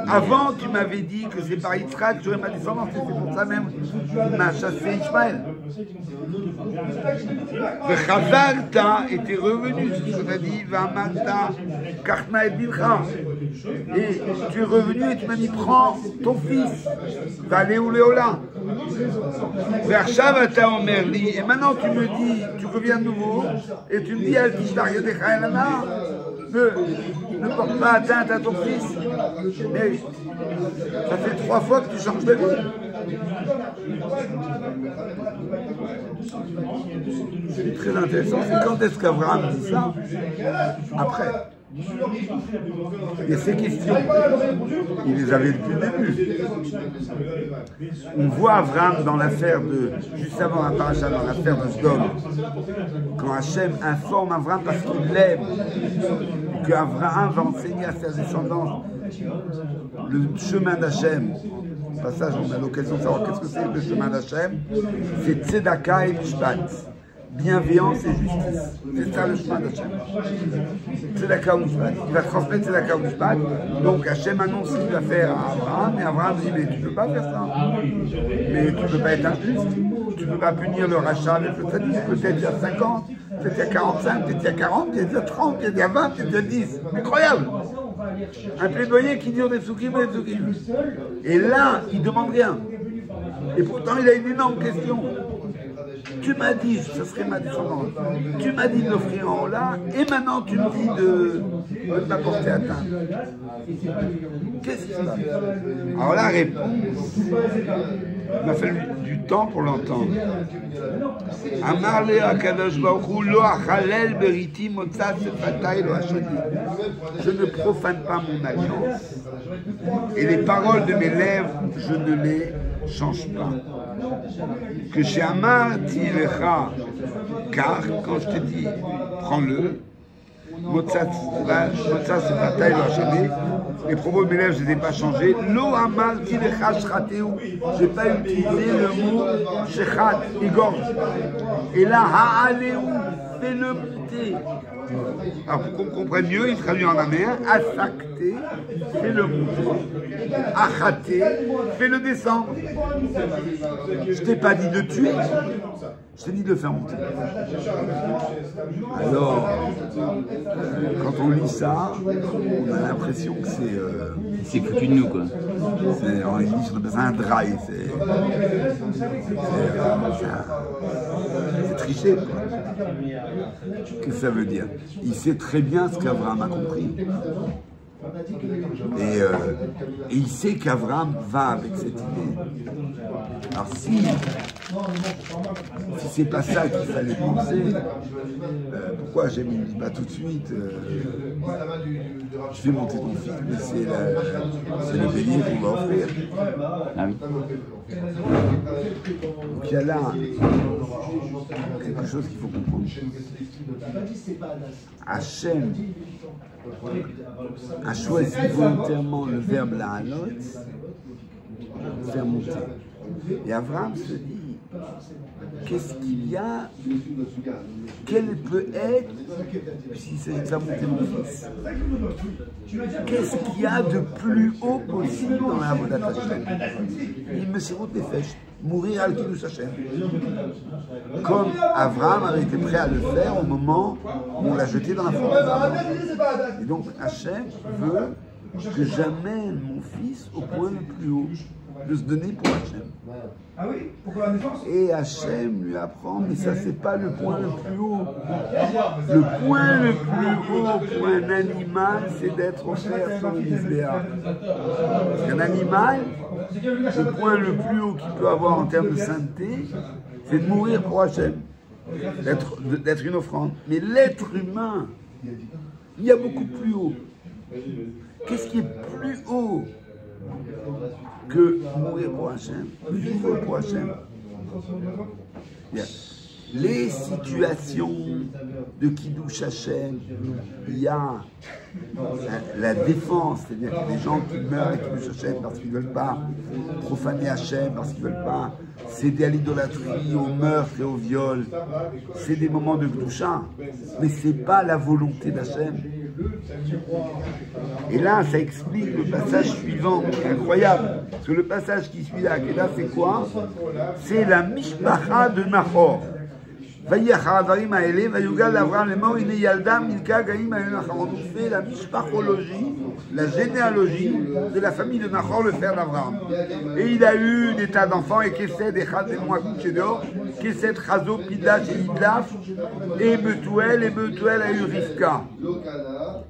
Avant, tu m'avais dit que c'est par Yitzhak que j'aurais ma descendance, c'est pour ça même qu'il m'a chassé Ishmaël. Le Chazalta était revenu, c'est ce qu'on a dit, Vamalta, Kartna et Bilcha. Et tu es revenu et tu m'as dit, prends ton fils, va aller où Léola. Vers Shavata Omerli, et maintenant tu me dis, tu reviens de nouveau, et tu me dis, Al-Tishtar Yadecha Elana. Ne porte pas atteinte à ton fils. Mais ça fait 3 fois que tu changes de vie. C'est très intéressant. C'est quand est-ce qu'Abraham dit ça? Après. Et ces questions, il les avait depuis le début. On voit Abraham dans l'affaire de, juste avant la paracha, dans l'affaire de Sdom, quand Hachem informe Abraham parce qu'il l'aime, qu'Abraham va enseigner à sa descendance le chemin d'Hachem. Au passage, on a l'occasion de savoir qu'est-ce que c'est le chemin d'Hachem. C'est Tzedaka et Mishpat. Bienveillance et justice. C'est ça le chemin d'Hachem. Tzedaka ou Mishpat. Il va transmettre Tzedaka ou Mishpat. Donc Hachem annonce ce qu'il va faire à Abraham. Et Abraham dit, mais tu ne peux pas faire ça. Mais tu ne peux pas être injuste. Tu ne peux pas punir le rachat. Peut-être il y a 50, peut-être il y a 45, peut-être il y a 40, peut-être il y a 30, peut-être il y a 20, peut-être il y a 10. Incroyable. Un plaidoyer qui dure des psukim et des psukim. Et là, il ne demande rien. Et pourtant, il a une énorme question. Tu m'as dit que ce serait ma descendance. Tu m'as dit de l'offrir en haut là, et maintenant tu me dis de m'apporter atteinte. Qu'est-ce qui se passe? Alors la réponse, il m'a fallu du temps pour l'entendre. Amar le Akadosh Baruch Hu lo achalel beriti motzat sefatay lo hashani. Je ne profane pas mon alliance. Et les paroles de mes lèvres, je ne les change pas. Que chez Amar Tilecha, car quand je te dis, prends-le, Motzat Sefatay lo hashani, les propos de mes lèvres, je ne les ai pas changés. Lo Amar Tilecha shrateu, je n'ai pas utilisé le mot shechat, égorge. Et là, ha'aleu, fais-le monter. Alors pour qu'on comprenne mieux, il traduit en amer, asakté, fais-le monter, achaté, fais-le descendre. Je t'ai pas dit de tuer, je t'ai dit de le faire monter. Alors, quand on lit ça, on a l'impression que c'est... c'est foutu de nous, quoi. En English, on appelle ça un dry, c'est triché, quoi. Qu'est-ce que ça veut dire? Il sait très bien ce qu'Abraham a compris. Et il sait qu'Abraham va avec cette idée. Alors si c'est pas ça qu'il fallait penser, pourquoi Hachem ne dit pas tout de suite je fais monter ton fils, mais c'est le bélier qu'on va offrir. Ah oui. Donc il y a là quelque chose qu'il faut comprendre. Hachem a choisi volontairement le verbe la'alot, faire monter. Et Abraham se dit, qu'est-ce qu'il y a, quel peut être, puisqu'il s'agit de faire monter mon fils, qu'est-ce qu'il y a de plus haut possible dans la Avodat Hashem? Il me s'est route des fèches, mourir al Kiddush Hashem. Comme Abraham avait été prêt à le faire au moment où on l'a jeté dans la forêt. Et donc Hashem veut que j'amène mon fils au point le plus haut, de se donner pour Hachem. Ah oui, pour la défense. Et Hachem lui apprend, mais ça c'est pas le point le plus haut. Le point le plus haut pour un animal, c'est d'être offert sur le misbéa. Un animal, le point le plus haut qu'il peut avoir en termes de sainteté, c'est de mourir pour Hachem, d'être une offrande. Mais l'être humain, il y a beaucoup plus haut. Qu'est-ce qui est plus haut que mourir pour Hachem, vivre pour Hachem? Bien. les situations de Kiddush Hashem, il y a la défense, c'est-à-dire qu'il y a des gens qui meurent à Kiddush Hashem parce qu'ils ne veulent pas profaner Hashem, parce qu'ils ne veulent pas céder à l'idolâtrie, au meurtre et au viol. C'est des moments de Kedusha, mais ce n'est pas la volonté d'Hachem. Et là, ça explique le passage suivant, qui est incroyable. Parce que le passage qui suit là, c'est quoi? C'est la Mishpacha de Nahor. On fait la mishpachologie, la généalogie de la famille de Nahor, le frère d'Abraham. Et il a eu des tas d'enfants, et Kesed, Echad, et Moakout, Chédor, Kesed, Chazo, Pidash, et Idlaf, et Betuel a eu Rivka.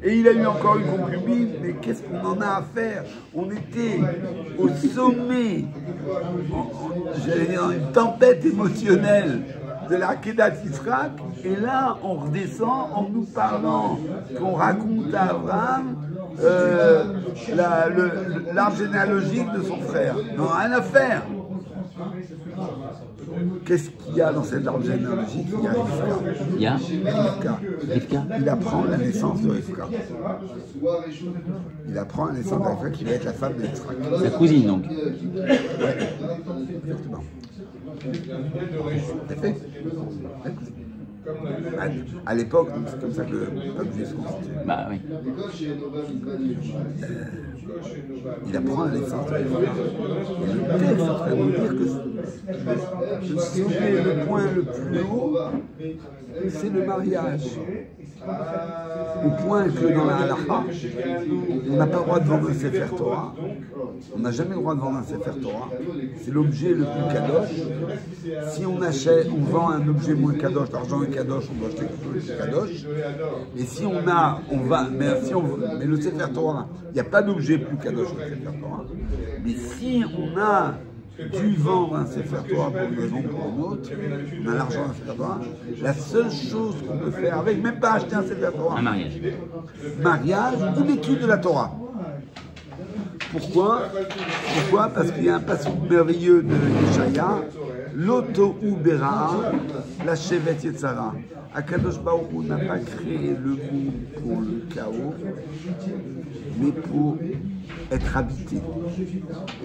Et il a eu encore une concubine, mais qu'est-ce qu'on en a à faire? On était au sommet, j'allais dire, une tempête émotionnelle de la Kedat Yitzhak, et là on redescend en nous parlant qu'on raconte à Abraham l'arbre généalogique de son frère. Non, rien à faire. Qu'est-ce qu'il y a dans cet arbre généalogique? Il y a Rivka. Rivka. Il apprend la naissance de Rivka. Il apprend la naissance de Rivka qui va être la femme de Yitzhak. Sa cousine donc. Ouais, exactement. C'est fait. À l'époque, c'est comme ça que le peuple juif se constitue. Bah oui. Il apprend la naissance de Rivka. Et le texte est en train de nous dire que le point le plus haut, c'est le mariage. Au point que dans la halakha, on n'a pas le droit de vendre un Sefer Torah. On n'a jamais le droit de vendre un Sefer Torah. C'est l'objet le plus kadosh. Si on achète, on vend un objet moins kadosh, l'argent est kadosh, on doit acheter quelque chose de kadosh. Et si on a, on va, mais le Sefer Torah, il n'y a pas d'objet plus kadosh que le Sefer Torah. Mais si on a dû vendre un Sefer Torah pour une raison ou pour une autre, on a l'argent d'un Sefer Torah, la seule chose qu'on peut faire avec, même pas acheter un Sefer Torah, Un mariage. Mariage ou l'étude de la Torah. Pourquoi? Parce qu'il y a un passage merveilleux de Yeshaya, Loto ou Bera, la Shevet Yetzara. Akadosh Baruch Hu n'a pas créé le monde pour le chaos, mais pour être habité.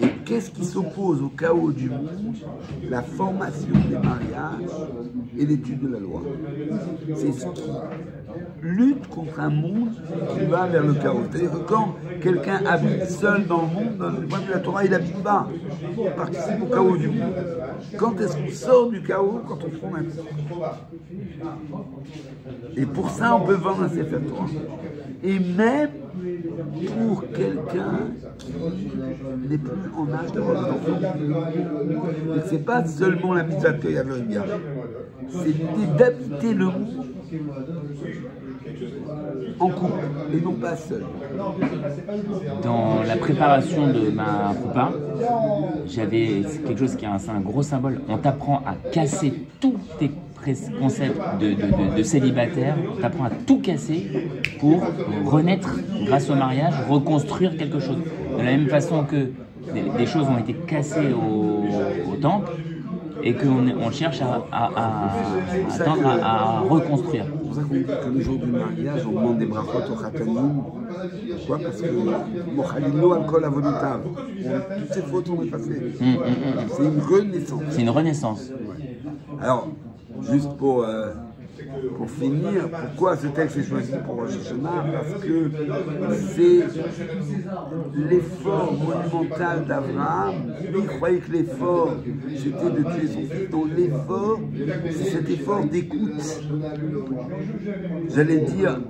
Et qu'est-ce qui s'oppose au chaos du monde? La formation des mariages et l'étude de la loi. C'est ce qui lutte contre un monde qui va vers le chaos. C'est-à-dire que quand quelqu'un habite seul dans le monde, dans le point de vue de la Torah, il n'habite pas. Il participe au chaos du monde. Quand est-ce qu'on sort du chaos? Quand on fonde un couple. Et pour ça, on peut vendre un Sefer Torah. Et même pour quelqu'un qui n'est plus en âge d'avoir des enfants. Ce n'est pas seulement la mitzvah de Yad L'Oribia. C'est l'idée d'habiter le monde en couple et non pas seul. Dans la préparation de ma roupa, j'avais quelque chose qui est un gros symbole. On t'apprend à casser tous tes concepts de célibataire, on t'apprend à tout casser pour renaître grâce au mariage, reconstruire quelque chose. De la même façon que des choses ont été cassées au temple et qu'on cherche à reconstruire. C'est pour ça qu'on dit que le jour du mariage, on demande des brachot au khatanim. Pourquoi? Parce que Mochalilo al-kol avodotav. Toutes ces fautes ont effacées. C'est une renaissance. C'est une renaissance. Alors, juste pour finir, pourquoi ce texte est choisi pour Rosh Hashanah? Parce que c'est l'effort monumental d'Abraham. Il croyait que l'effort, c'était de tuer son fils. Donc l'effort, c'est cet effort d'écoute. J'allais dire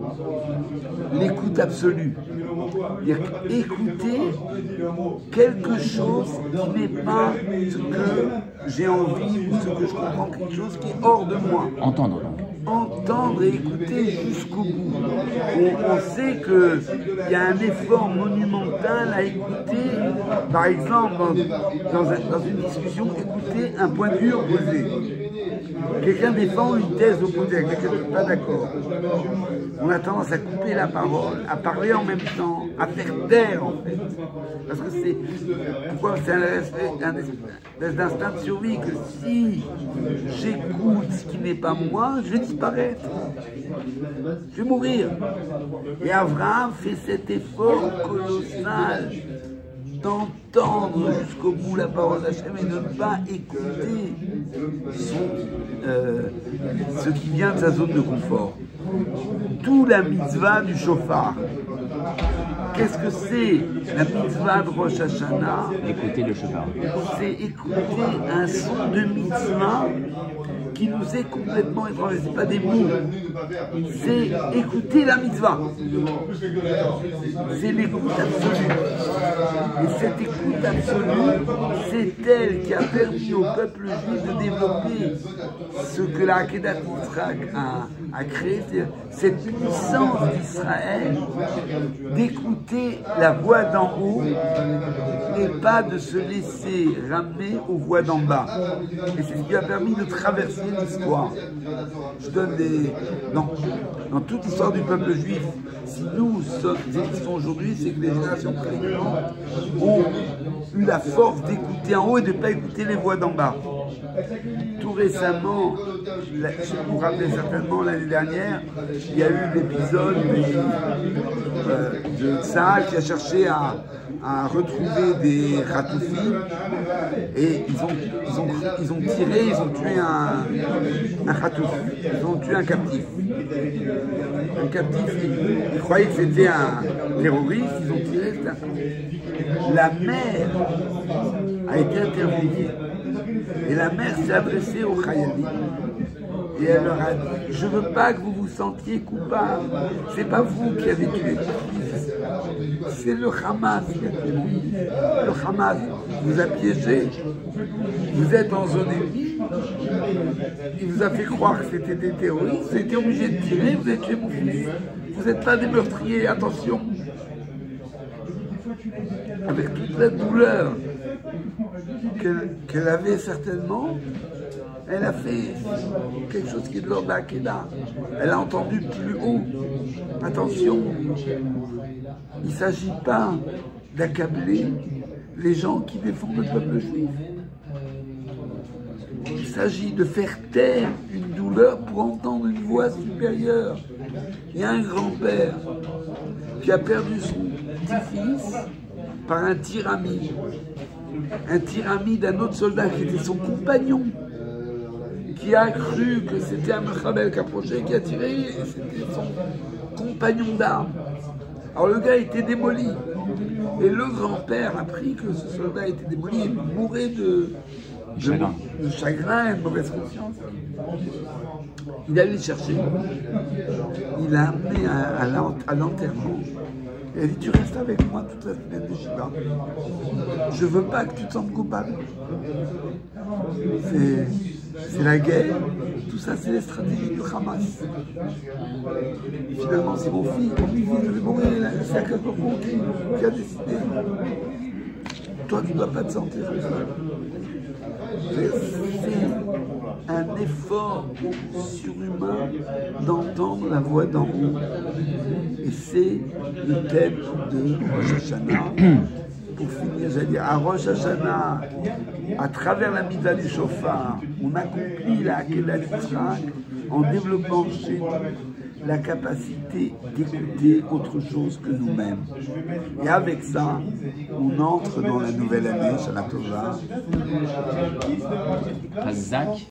l'écoute absolue. C'est-à-dire écouter quelque chose qui n'est pas ce que j'ai envie ou ce que je comprends, quelque chose qui est hors de moi. Entendre donc. Entendre et écouter jusqu'au bout. On sait qu'il y a un effort monumental à écouter, par exemple, dans une discussion, écouter un point de vue opposé. Quelqu'un défend une thèse opposée avec laquelle je ne suis pas d'accord. On a tendance à couper la parole, à parler en même temps, à faire taire en fait. Parce que c'est pourquoi c'est un espèce d'instinct de survie que si j'écoute ce qui n'est pas moi, je vais disparaître. Je vais mourir. Et Abraham fait cet effort colossal d'entendre jusqu'au bout la parole d'Hachem et de ne pas écouter ce qui vient de sa zone de confort. Tout la mitzvah du shofar. Qu'est-ce que c'est la mitzvah de Rosh Hashanah? Écoutez le shofar. C'est écouter un son de mitzvah qui nous est complètement étranger. Ce n'est pas des mots. C'est écouter la mitzvah. C'est l'écoute absolue. Et cette écoute absolue, c'est elle qui a permis au peuple juif de développer ce que la Akedat Yitzhak a créé, c'est cette puissance d'Israël d'écouter la voix d'en haut et pas de se laisser ramener aux voix d'en bas. Et c'est ce qui a permis de traverser l'histoire. Je donne dans toute l'histoire du peuple juif, si nous existons aujourd'hui, c'est que les générations précédentes ont eu la force d'écouter en haut et de ne pas écouter les voix d'en bas. Tout récemment, vous vous rappelez certainement l'année dernière, il y a eu l'épisode de Tsahal qui a cherché à retrouver des ratoufis et ils ont tiré, ils ont tué un ratouf, ils ont tué un captif. Un captif, ils croyaient que c'était un terroriste, ils ont tiré, la mère a été interviewée. Et la mère s'est adressée aux Khayalim et elle leur a dit: je ne veux pas que vous vous sentiez coupable. C'est pas vous qui avez tué mon fils. C'est le Hamas qui a tué mon fils. Le Hamas vous a piégé. Vous êtes en zone ennemie. Il vous a fait croire que c'était des terroristes. Vous avez été obligé de tirer. Vous avez tué mon fils. Vous n'êtes pas des meurtriers. Attention. Avec toute la douleur qu'elle avait certainement, elle a fait quelque chose qui est de l'ordre de la Kedah. Elle a entendu plus haut. Attention, il ne s'agit pas d'accabler les gens qui défendent le peuple juif. Il s'agit de faire taire une douleur pour entendre une voix supérieure. Il y a un grand-père qui a perdu son petit-fils par un tir ami. Un tir ami d'un autre soldat qui était son compagnon, qui a cru que c'était un Mechabel qui approchait, qui a tiré, et c'était son compagnon d'armes. Alors le gars était démoli. Et le grand-père a appris que ce soldat était démoli et mourait de chagrin et de mauvaise conscience. Il est allé le chercher. Il l'a amené à l'enterrement. Elle a dit: tu restes avec moi toute la semaine de Shiva. Je veux pas que tu te sentes coupable. C'est la guerre. Tout ça, c'est les stratégies du Hamas. Et finalement, c'est mon fils devait mourir. C'est à quelqu'un qui a décidé. Toi, tu ne dois pas te sentir comme ça. C'est un effort surhumain d'entendre la voix d'en haut. Et c'est le thème de Rosh Hashanah. Pour finir, j'allais dire, à Rosh Hashanah, à travers la mitzvah du shofar, on accomplit la Akedat Yitzhak en développant chez nous la capacité d'écouter autre chose que nous-mêmes. Et avec ça, on entre dans la nouvelle année, Shana Tova. Hazak.